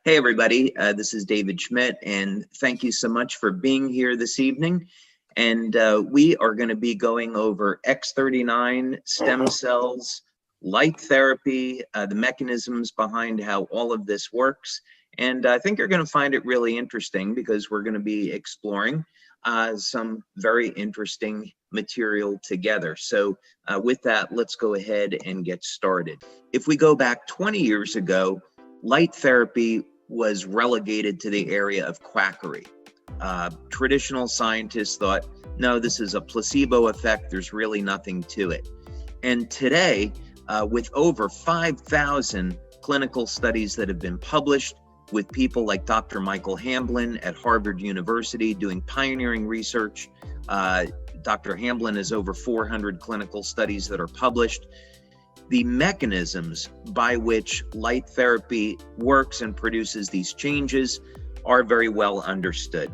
Hey, everybody. This is David Schmidt, and thank you so much for being here this evening. And we are going to be going over X39, stem cells, light therapy, the mechanisms behind how all of this works. And I think you're going to find it really interesting because we're going to be exploring some very interesting material together. So with that, let's go ahead and get started. If we go back 20 years ago, light therapy was relegated to the area of quackery. Traditional scientists thought, no, this is a placebo effect. There's really nothing to it. And today, with over 5,000 clinical studies that have been published with people like Dr. Michael Hamblin at Harvard University doing pioneering research, Dr. Hamblin has over 400 clinical studies that are published. The mechanisms by which light therapy works and produces these changes are very well understood.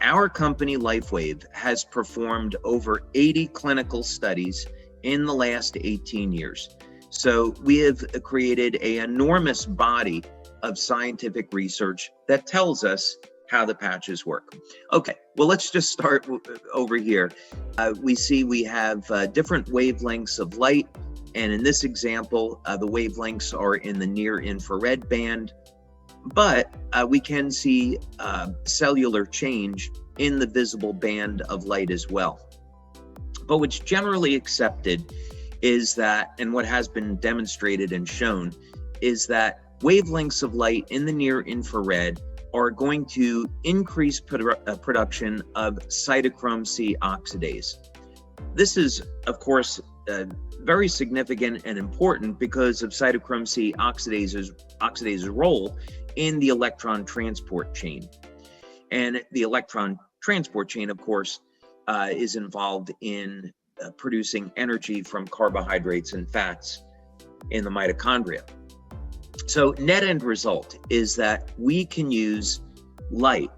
Our company, LifeWave, has performed over 80 clinical studies in the last 18 years. So we have created an enormous body of scientific research that tells us how the patches work. Okay, well, let's just start over here. We see we have different wavelengths of light. And in this example, the wavelengths are in the near infrared band, but we can see cellular change in the visible band of light as well. But what's generally accepted is that, and what has been demonstrated and shown, is that wavelengths of light in the near infrared are going to increase production of cytochrome C oxidase. This is, of course, very significant and important because of cytochrome C oxidase's role in the electron transport chain. And the electron transport chain, of course, is involved in producing energy from carbohydrates and fats in the mitochondria. So net end result is that we can use light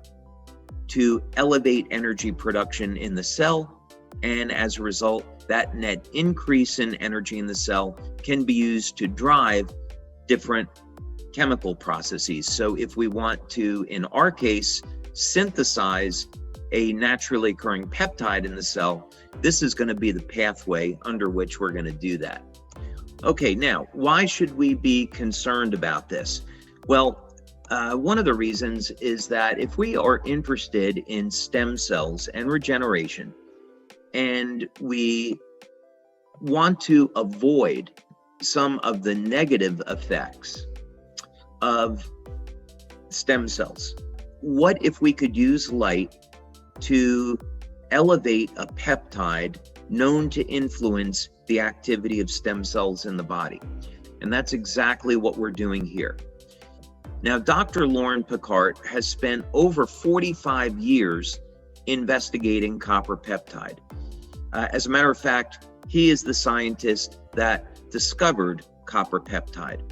to elevate energy production in the cell, and as a result, that net increase in energy in the cell can be used to drive different chemical processes. So if we want to, in our case, synthesize a naturally occurring peptide in the cell, this is going to be the pathway under which we're going to do that. Okay, now, why should we be concerned about this? Well, one of the reasons is that if we are interested in stem cells and regeneration, and we want to avoid some of the negative effects of stem cells, what if we could use light to elevate a peptide known to influence the activity of stem cells in the body? And that's exactly what we're doing here. Now, Dr. Loren Pickart has spent over 45 years investigating copper peptide. As a matter of fact, he is the scientist that discovered copper peptide.